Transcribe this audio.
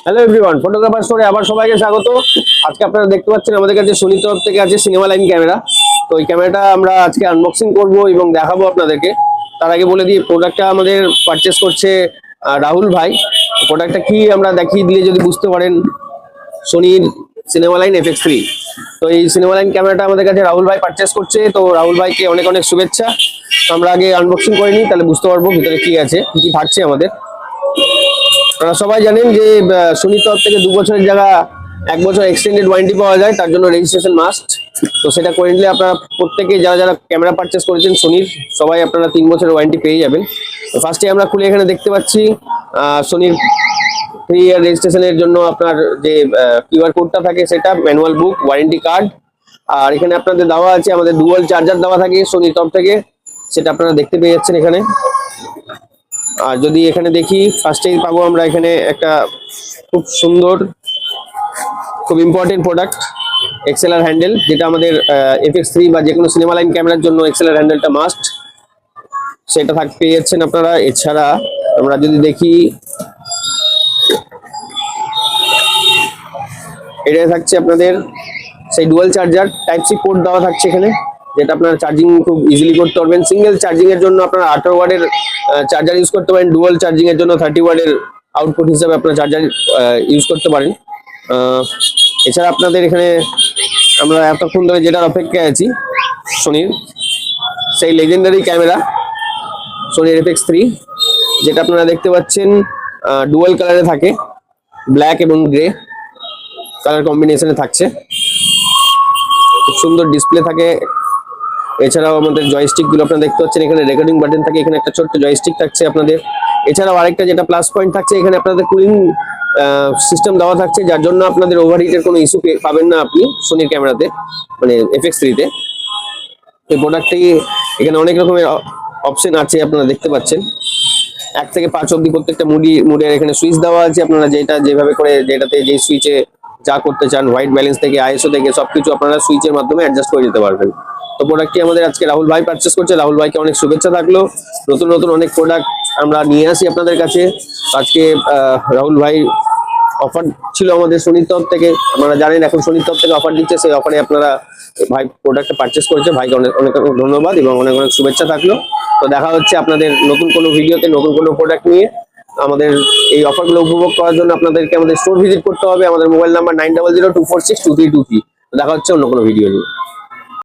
Hello everyone, photographer স্টোরে আবার সবাইকে স্বাগত। আজকে আপনারা দেখতে পাচ্ছেন আমাদের কাছে সোনি তরফ থেকে আছে সিনেমা লাইন ক্যামেরা। তো এই ক্যামেরাটা আমরা আজকে আনবক্সিং করব এবং দেখাবো আপনাদেরকে। তার আগে বলে দিই, প্রোডাক্টটা আমাদের পারচেস করছে রাহুল ভাই। প্রোডাক্টটা কি আমরা দেখিয়ে দিলে যদি বুঝতে পারেন, সোনির সিনেমা লাইন FX3। তো এই সিনেমা লাইন ক্যামেরাটা আমাদের কাছে রাহুল ভাই পারচেস করছে। তো রাহুল ভাইকে অনেক অনেক শুভেচ্ছা। তো আমরা আগে আনবক্সিং করে নিই, তাহলে বুঝতে পারবো ভিতরে কি আছে, কি থাকছে আমাদের। আপনারা সবাই জানেন যে সোনির তরফ থেকে 2 বছরের জায়গা 1 বছর এক্সটেন্ডেড ওয়ারেন্টি পাওয়া যায়, তার জন্য রেজিস্ট্রেশন মাস্ট। তো সেটা করে নিলে আপনারা প্রত্যেকে যারা যারা ক্যামেরা পারচেস করেছেন সোনির, সবাই আপনারা 3 বছরের ওয়ারেন্টি পেয়ে যাবেন। তো ফার্স্টে আমরা খুলে এখানে দেখতে পাচ্ছি সোনির 3 ইয়ার রেজিস্ট্রেশনের জন্য আপনার যে কিউআর কোডটা থাকে, সেটা ম্যানুয়াল বুক, ওয়ারেন্টি কার্ড। আর এখানে আপনাদের দেওয়া আছে আমাদের ডুয়াল চার্জার দেওয়া থাকে সোনির তরফ থেকে, সেটা আপনারা দেখতে পেয়ে যাচ্ছেন এখানে। আর যদি এখানে দেখি, ফার্স্টেই পাবো আমরা এখানে একটা খুব সুন্দর, খুব ইম্পর্টেন্ট প্রোডাক্ট, এক্সএলআর হ্যান্ডেল, যেটা আমাদের FX3 বা যে কোনো সিনেমা লাইন ক্যামেরার জন্য এক্সএলআর হ্যান্ডেলটা মাস্ট। সেটা পেয়ে যাচ্ছেন আপনারা। এছাড়া আমরা যদি দেখি, এটা থাকছে আপনাদের সেই dual charger, type C port দেওয়া থাকছে এখানে, যেটা আপনারা চার্জিং খুব ইজিলি করতে পারবেন। সিঙ্গেল চার্জিং এর জন্য আপনারা 18 ওয়াটের চার্জার ইউজ করতে পারেন, ডুয়াল চার্জিং এর জন্য 30 ওয়াটের আউটপুট হিসেবে আপনারা চার্জার ইউজ করতে পারেন। এছাড়া আপনাদের এখানে আমরা এতক্ষণ ধরে যেটার অপেক্ষায় আছি, সোনির সেই লেজেন্ডারি ক্যামেরা সোনির FX3, যেটা আপনারা দেখতে পাচ্ছেন ডুয়াল কালারে থাকে, ব্ল্যাক এবং গ্রে কালার কম্বিনেশনে থাকছে। খুব সুন্দর ডিসপ্লে থাকে। এছাড়াও আমাদের জয়স্টিক গুলো আপনারা দেখতে পাচ্ছেন, এখানে রেকর্ডিং বাটন থাকে, এখানে একটা ছোট্ট জয়স্টিক থাকছে আপনাদের। এছাড়াও আরেকটা যেটা প্লাস পয়েন্ট থাকছে, এখানে আপনাদের কুলিং সিস্টেম দেওয়া থাকছে, যার জন্য আপনাদের ওভারহিটের কোনো ইস্যু পাবেন না আপনি সোনির ক্যামেরাতে, মানে FX3-তে। এই প্রোডাক্টটি এখানে অনেক রকমের অপশন আছে, আপনারা দেখতে পাচ্ছেন 1 থেকে 5 অব্দি প্রত্যেকটা মুডের এখানে সুইচ দেওয়া আছে। আপনারা যেটা যেভাবে করে, যেটাতে যে সুইচে যা করতে চান, হোয়াইট ব্যালেন্স থেকে ISO থেকে সবকিছু আপনারা সুইচের মাধ্যমে অ্যাডজাস্ট করে যেতে পারবেন। তো প্রোডাক্টটি আমাদের আজকে রাহুল ভাই পারচেস করছে। রাহুল ভাইকে অনেক শুভেচ্ছা থাকলো। নতুন নতুন অনেক প্রোডাক্ট আমরা নিয়ে আসি আপনাদের কাছে। আজকে রাহুল ভাই অফার ছিল আমাদের সোনির তরফ থেকে, আপনারা জানেন এখন সোনির তরফ থেকে অফার দিচ্ছে, সেই অফারে আপনারা ভাই প্রোডাক্টটা পারচেস করেছে। ভাইকে অনেক অনেক ধন্যবাদ এবং অনেক অনেক শুভেচ্ছা থাকলো। তো দেখা হচ্ছে আপনাদের নতুন কোনো ভিডিওতে নতুন কোনো প্রোডাক্ট নিয়ে। আমাদের এই অফারগুলো উপভোগ করার জন্য আপনাদেরকে আমাদের স্টোর ভিজিট করতে হবে। আমাদের মোবাইল নাম্বার 9002462323। দেখা হচ্ছে অন্য কোনো ভিডিও নিয়ে।